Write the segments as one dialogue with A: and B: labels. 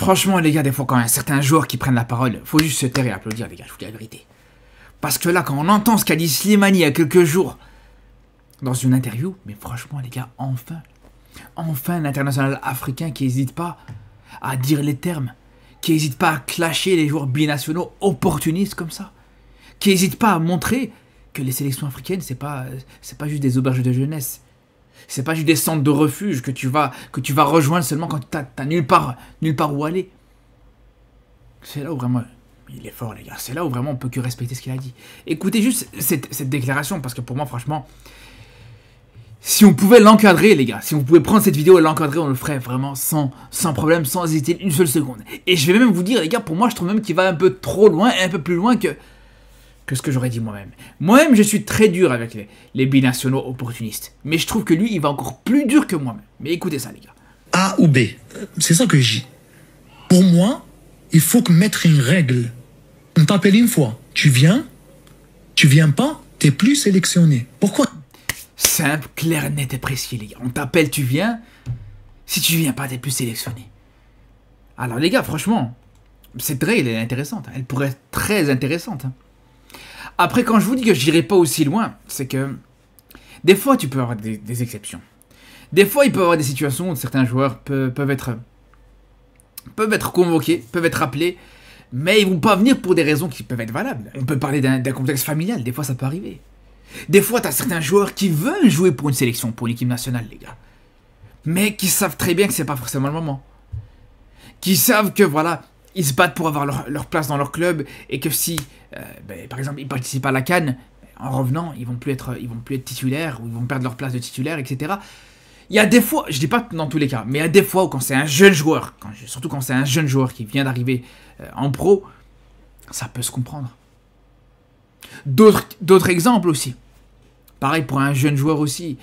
A: Franchement, les gars, des fois, quand il y a certains joueurs qui prennent la parole, faut juste se taire et applaudir, les gars, je vous dis la vérité. Parce que là, quand on entend ce qu'a dit Slimani il y a quelques jours dans une interview, mais franchement, les gars, enfin un international africain qui n'hésite pas à dire les termes, qui n'hésite pas à clasher les joueurs binationaux opportunistes comme ça, qui n'hésite pas à montrer que les sélections africaines, c'est pas juste des auberges de jeunesse. C'est pas juste des centres de refuge que tu vas rejoindre seulement quand t'as nulle part où aller. C'est là où vraiment il est fort, les gars. C'est là où vraiment on peut que respecter ce qu'il a dit. Écoutez juste cette déclaration, parce que pour moi, franchement, si on pouvait l'encadrer, les gars, si on pouvait prendre cette vidéo et l'encadrer, on le ferait vraiment sans problème, sans hésiter une seule seconde. Et je vais même vous dire, les gars, pour moi, je trouve même qu'il va un peu trop loin, un peu plus loin que ce que j'aurais dit moi-même. Moi-même, je suis très dur avec les binationaux opportunistes. Mais je trouve que lui, il va encore plus dur que moi-même. Mais écoutez ça, les gars.
B: A ou B. C'est ça que je dis. Pour moi, il faut que mettre une règle. On t'appelle une fois. Tu viens pas, t'es plus sélectionné. Pourquoi?
A: Simple, clair, net et précis, les gars. On t'appelle, tu viens. Si tu viens pas, t'es plus sélectionné. Alors, les gars, franchement, cette règle, elle est intéressante. Elle pourrait être très intéressante. Après, quand je vous dis que je n'irai pas aussi loin, c'est que des fois, tu peux avoir des exceptions. Des fois, il peut y avoir des situations où certains joueurs peuvent être convoqués, peuvent être appelés, mais ils ne vont pas venir pour des raisons qui peuvent être valables. On peut parler d'un contexte familial, des fois ça peut arriver. Des fois, tu as certains joueurs qui veulent jouer pour une sélection, pour une équipe nationale, les gars. Mais qui savent très bien que c'est pas forcément le moment. Qui savent que, voilà, ils se battent pour avoir leur place dans leur club et que si, par exemple, ils participent à la CAN, en revenant, ils vont plus être titulaires ou ils vont perdre leur place de titulaire, etc. Il y a des fois, je dis pas dans tous les cas, mais il y a des fois où quand c'est un jeune joueur, surtout quand c'est un jeune joueur qui vient d'arriver en pro, ça peut se comprendre. D'autres exemples aussi. Pareil pour un jeune joueur aussi.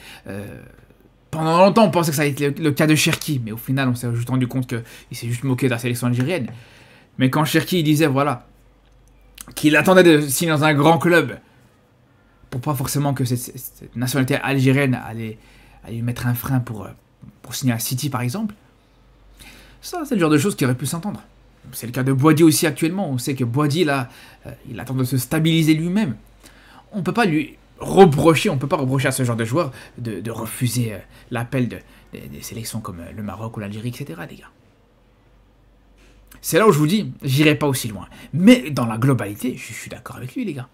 A: Pendant longtemps, on pensait que ça allait être le cas de Cherki, mais au final, on s'est juste rendu compte qu'il s'est juste moqué de la sélection algérienne. Mais quand Cherki disait, voilà, qu'il attendait de signer dans un grand club, pour pas forcément que cette nationalité algérienne allait lui mettre un frein pour signer à City, par exemple, ça, c'est le genre de choses qui aurait pu s'entendre. C'est le cas de Boadi aussi actuellement. On sait que Boadi, là, il attend de se stabiliser lui-même. On peut pas reprocher à ce genre de joueur de refuser l'appel des sélections comme le Maroc ou l'Algérie, etc., les gars. C'est là où je vous dis, j'irai pas aussi loin. Mais dans la globalité, je suis d'accord avec lui, les gars.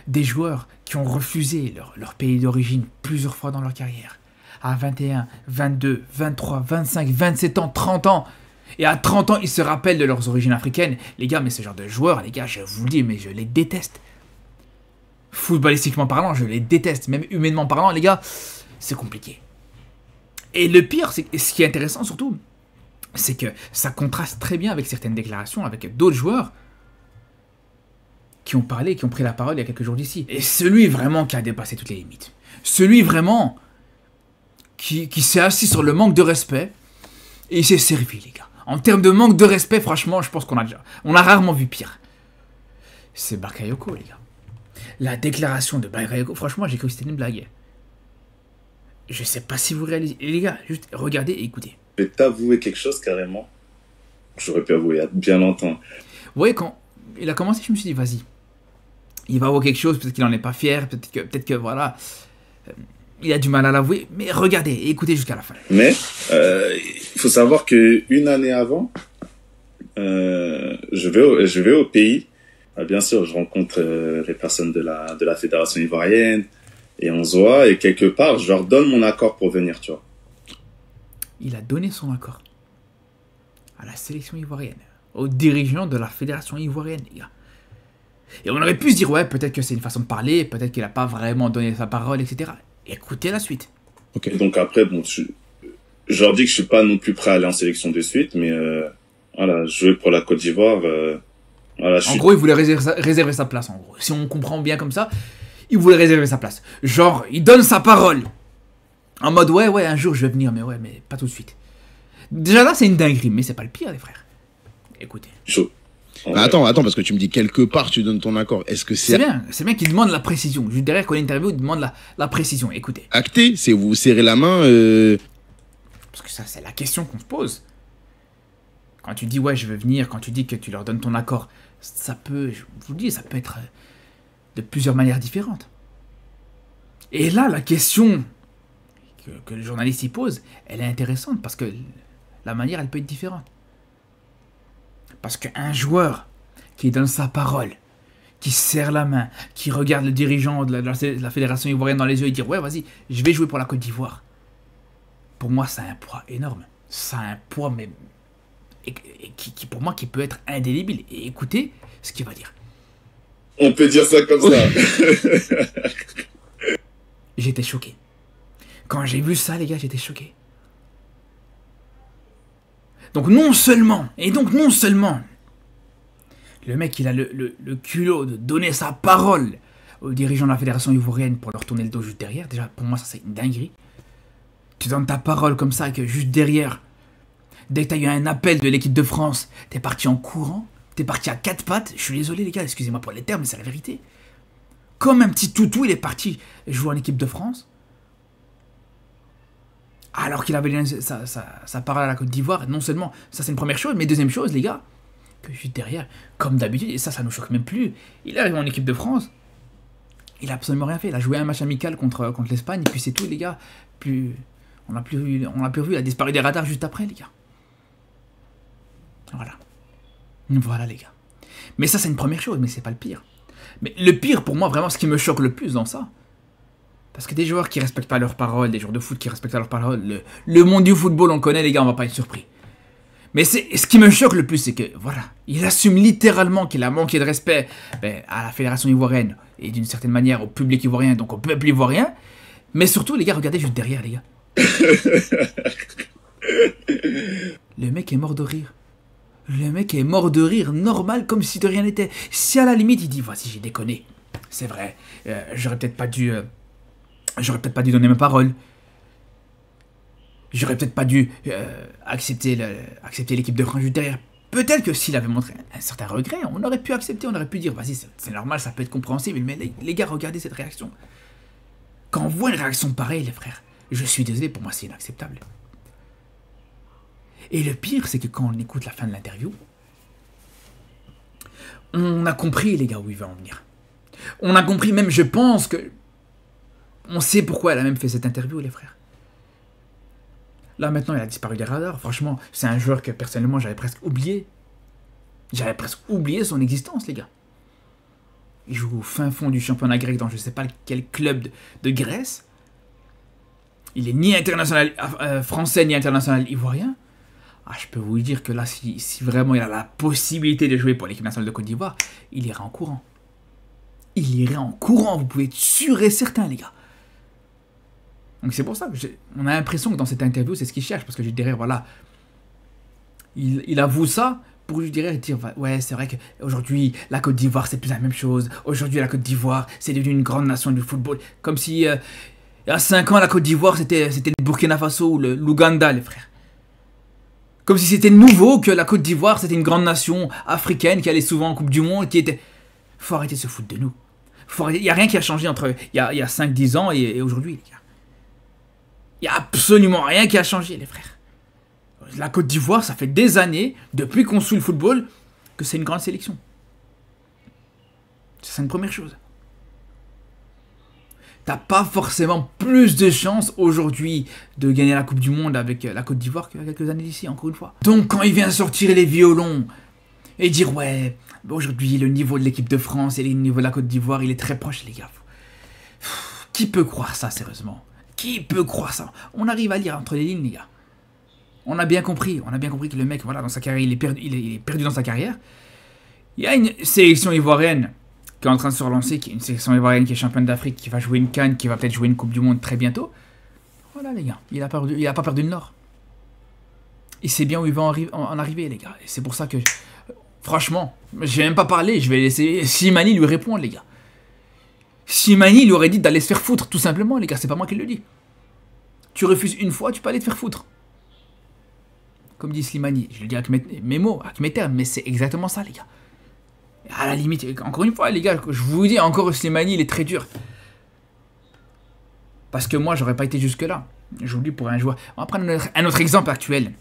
A: Des joueurs qui ont refusé leur pays d'origine plusieurs fois dans leur carrière. À 21, 22, 23, 25, 27 ans, 30 ans. Et à 30 ans, ils se rappellent de leurs origines africaines. Les gars, mais ce genre de joueurs, les gars, je vous le dis, mais je les déteste. Footballistiquement parlant, je les déteste. Même humainement parlant, les gars, c'est compliqué. Et le pire, ce qui est intéressant surtout, c'est que ça contraste très bien avec certaines déclarations, avec d'autres joueurs qui ont parlé, qui ont pris la parole il y a quelques jours d'ici. Et celui vraiment qui a dépassé toutes les limites. Celui vraiment qui s'est assis sur le manque de respect et il s'est servi, les gars. En termes de manque de respect, franchement, je pense qu'on a rarement vu pire. C'est Bakayoko, les gars. La déclaration de Bakayoko, franchement, j'ai cru que c'était une blague. Je sais pas si vous réalisez. Les gars, juste regardez et écoutez.
C: Je vais t'avouer quelque chose carrément. J'aurais pu avouer il y a bien longtemps.
A: Vous voyez, quand il a commencé, je me suis dit, vas-y. Il va avouer quelque chose, peut-être qu'il n'en est pas fier, peut-être que voilà. Il a du mal à l'avouer, mais regardez et écoutez jusqu'à la fin.
C: Mais il faut savoir qu'une année avant, je vais au pays. Bien sûr, je rencontre les personnes de la fédération ivoirienne et on se voit et quelque part, je leur donne mon accord pour venir, tu vois.
A: Il a donné son accord à la sélection ivoirienne, aux dirigeants de la fédération ivoirienne, les gars. Et on aurait pu se dire, ouais, peut-être que c'est une façon de parler, peut-être qu'il n'a pas vraiment donné sa parole, etc. Écoutez la suite.
C: Okay. Donc après, bon, je leur dis que je suis pas non plus prêt à aller en sélection de suite, mais voilà, jouer pour la Côte d'Ivoire, voilà.
A: En gros, il voulait réserver sa place, en gros. Si on comprend bien comme ça, il voulait réserver sa place. Genre, il donne sa parole. En mode, ouais, un jour je vais venir, mais pas tout de suite. Déjà là, c'est une dinguerie, mais c'est pas le pire, les frères. Écoutez.
C: Chaud.
D: Bah attends, parce que tu me dis quelque part tu donnes ton accord. Est-ce que c'est...
A: C'est bien qu'il demande la précision. Juste derrière, quand il interview, il demande la précision. Écoutez.
D: Acté, c'est vous serrez la main...
A: Parce que ça, c'est la question qu'on se pose. Quand tu dis, ouais, je veux venir, quand tu dis que tu leur donnes ton accord, ça peut, je vous le dis, ça peut être de plusieurs manières différentes. Et là, la question que le journaliste y pose, elle est intéressante parce que la manière, elle peut être différente. Parce qu'un joueur qui donne sa parole, qui serre la main, qui regarde le dirigeant de la fédération ivoirienne dans les yeux et dit « Ouais, vas-y, je vais jouer pour la Côte d'Ivoire », pour moi, ça a un poids énorme. Ça a un poids, mais qui pour moi, qui peut être indélébile. Et écoutez ce qu'il va dire.
C: On peut dire ça comme ça.
A: J'étais choqué. Quand j'ai vu ça, les gars, j'étais choqué. Donc non seulement, le mec, il a le culot de donner sa parole aux dirigeants de la fédération ivoirienne pour leur tourner le dos juste derrière. Déjà, pour moi, ça, c'est une dinguerie. Tu donnes ta parole comme ça, et que juste derrière, dès que tu as eu un appel de l'équipe de France, t'es parti en courant, t'es parti à quatre pattes. Je suis désolé, les gars, excusez-moi pour les termes, mais c'est la vérité. Comme un petit toutou, il est parti jouer en équipe de France. Alors qu'il avait sa parole à la Côte d'Ivoire. Non seulement, ça c'est une première chose, mais deuxième chose, les gars, que juste derrière, comme d'habitude, et ça nous choque même plus, il est arrivé en équipe de France, il a absolument rien fait. Il a joué un match amical contre l'Espagne, et puis c'est tout, les gars. On n'a plus vu, il a disparu des radars juste après, les gars. Voilà, les gars. Mais ça, c'est une première chose, mais c'est pas le pire. Mais le pire, pour moi, vraiment, ce qui me choque le plus dans ça, parce que des joueurs qui respectent pas leurs paroles, des joueurs de foot qui respectent pas leurs paroles, le monde du football, on connaît, les gars, on va pas être surpris. Mais ce qui me choque le plus, c'est que, voilà, il assume littéralement qu'il a manqué de respect à la fédération ivoirienne, et d'une certaine manière au public ivoirien, donc au peuple ivoirien. Mais surtout, les gars, regardez juste derrière, les gars. Le mec est mort de rire. Le mec est mort de rire, normal, comme si de rien n'était. Si à la limite, il dit, voici, j'ai déconné. C'est vrai, j'aurais peut-être pas dû donner ma parole. J'aurais peut-être pas dû accepter l'équipe de France juste derrière. Peut-être que s'il avait montré un certain regret, on aurait pu accepter, on aurait pu dire, vas-y, c'est normal, ça peut être compréhensible, mais les gars, regardez cette réaction. Quand on voit une réaction pareille, les frères, je suis désolé, pour moi, c'est inacceptable. Et le pire, c'est que quand on écoute la fin de l'interview, on a compris, les gars, où il va en venir. On a compris, même, je pense que... On sait pourquoi elle a même fait cette interview, les frères. Là, maintenant, il a disparu des radars. Franchement, c'est un joueur que, personnellement, j'avais presque oublié. J'avais presque oublié son existence, les gars. Il joue au fin fond du championnat grec dans je ne sais pas quel club de Grèce. Il est ni international français, ni international ivoirien. Ah, je peux vous dire que là, si vraiment il a la possibilité de jouer pour l'équipe nationale de Côte d'Ivoire, il irait en courant. Il irait en courant, vous pouvez être sûr et certain, les gars. Donc c'est pour ça que on a l'impression que dans cette interview, c'est ce qu'il cherche, parce que je dirais, voilà, il avoue ça pour lui dire, ouais, c'est vrai qu'aujourd'hui, la Côte d'Ivoire, c'est plus la même chose. Aujourd'hui, la Côte d'Ivoire, c'est devenu une grande nation du football. Comme si, il y a 5 ans, la Côte d'Ivoire, c'était le Burkina Faso ou l'Ouganda, les frères. Comme si c'était nouveau que la Côte d'Ivoire, c'était une grande nation africaine qui allait souvent en Coupe du Monde, qui était... Faut arrêter de se foutre de nous. Il n'y a rien qui a changé entre il y a 5-10 ans et aujourd'hui, les gars. Il n'y a absolument rien qui a changé, les frères. La Côte d'Ivoire, ça fait des années, depuis qu'on suit le football, que c'est une grande sélection. C'est une première chose. T'as pas forcément plus de chances aujourd'hui de gagner la Coupe du Monde avec la Côte d'Ivoire qu'il y a quelques années d'ici, encore une fois. Donc quand il vient sortir les violons et dire ouais, aujourd'hui le niveau de l'équipe de France et le niveau de la Côte d'Ivoire, il est très proche, les gars. Qui peut croire ça, sérieusement? Qui peut croire ça? On arrive à lire entre les lignes, les gars. On a bien compris que le mec, voilà, dans sa carrière, il est perdu dans sa carrière. Il y a une sélection ivoirienne qui est en train de se relancer, qui est une sélection ivoirienne qui est championne d'Afrique, qui va jouer une CAN, qui va peut-être jouer une Coupe du Monde très bientôt. Voilà, les gars, il a pas perdu le Nord. Il sait bien où il va en arriver, les gars. Et c'est pour ça que, franchement, j'ai même pas parlé, je vais laisser Slimani lui répondre, les gars. Slimani lui aurait dit d'aller se faire foutre, tout simplement, les gars, c'est pas moi qui le dis. Tu refuses une fois, tu peux aller te faire foutre. Comme dit Slimani, je le dis avec mes mots, avec mes termes, mais c'est exactement ça, les gars. À la limite, encore une fois, les gars, je vous dis, encore Slimani, il est très dur. Parce que moi, j'aurais pas été jusque-là. Je vous dis, pour un joueur... On va prendre un autre exemple actuel.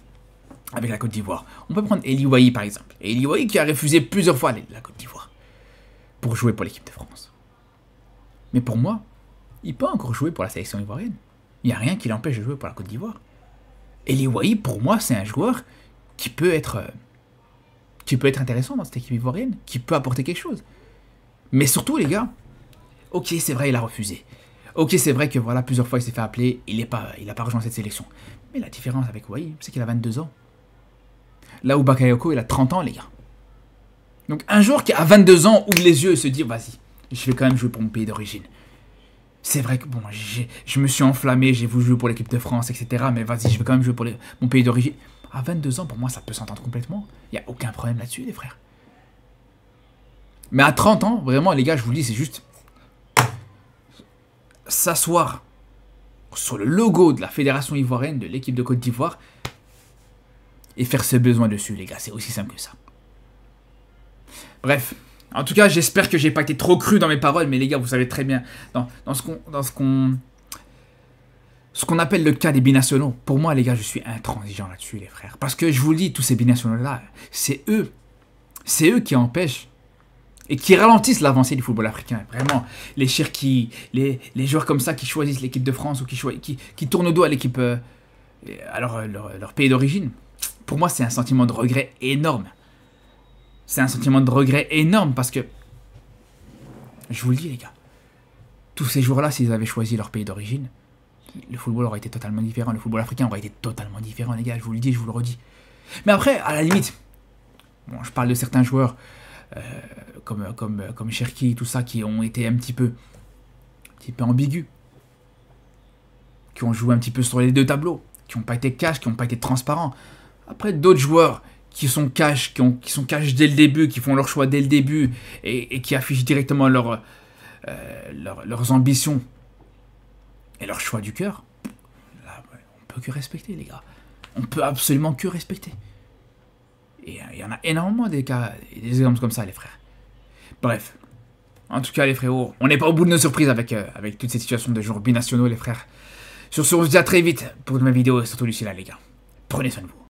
A: avec la Côte d'Ivoire. On peut prendre Eli Wahi par exemple. Eli Wahi qui a refusé plusieurs fois la Côte d'Ivoire pour jouer pour l'équipe de France. Mais pour moi, il peut encore jouer pour la sélection ivoirienne. Il n'y a rien qui l'empêche de jouer pour la Côte d'Ivoire. Eli Wahi, pour moi, c'est un joueur qui peut être intéressant dans cette équipe ivoirienne, qui peut apporter quelque chose. Mais surtout, les gars, ok, c'est vrai, il a refusé. Ok, c'est vrai que voilà, plusieurs fois il s'est fait appeler, il n'a pas rejoint cette sélection. Mais la différence avec Wahi, c'est qu'il a 22 ans. Là où Bakayoko, il a 30 ans, les gars. Donc un joueur qui a 22 ans ouvre les yeux et se dit, vas-y, je vais quand même jouer pour mon pays d'origine. C'est vrai que bon, je me suis enflammé, j'ai voulu jouer pour l'équipe de France, etc. Mais vas-y, je vais quand même jouer pour mon pays d'origine. À 22 ans, pour moi, ça peut s'entendre complètement. Il n'y a aucun problème là-dessus, les frères. Mais à 30 ans, vraiment, les gars, je vous le dis, c'est juste s'asseoir sur le logo de la fédération ivoirienne, de l'équipe de Côte d'Ivoire, et faire ses besoins dessus, les gars. C'est aussi simple que ça. Bref. En tout cas, j'espère que j'ai pas été trop cru dans mes paroles, mais les gars, vous savez très bien, dans ce qu'on appelle le cas des binationaux, pour moi, les gars, je suis intransigeant là-dessus, les frères. Parce que je vous le dis, tous ces binationaux-là, c'est eux qui empêchent et qui ralentissent l'avancée du football africain. Vraiment, les Cherki, les joueurs comme ça qui choisissent l'équipe de France ou qui tournent le dos à l'équipe, à leur pays d'origine. Pour moi, c'est un sentiment de regret énorme. C'est un sentiment de regret énorme parce que, je vous le dis les gars, tous ces joueurs-là, s'ils avaient choisi leur pays d'origine, le football aurait été totalement différent, le football africain aurait été totalement différent les gars, je vous le dis, je vous le redis. Mais après, à la limite, bon, je parle de certains joueurs comme Cherki, tout ça, qui ont été un petit peu ambigus, qui ont joué un petit peu sur les deux tableaux, qui n'ont pas été cash, qui n'ont pas été transparents. Après, d'autres joueurs qui sont cash, qui sont cash dès le début, qui font leur choix dès le début et qui affichent directement leurs ambitions et leur choix du cœur, là, on peut que respecter, les gars. On peut absolument que respecter. Et il y en a énormément des cas, des exemples comme ça, les frères. Bref. En tout cas, les frérots, on n'est pas au bout de nos surprises avec toute cette situation de joueurs binationaux, les frères. Sur ce, on se dit à très vite pour de nouvelles vidéos et surtout d'ici là, les gars. Prenez soin de vous.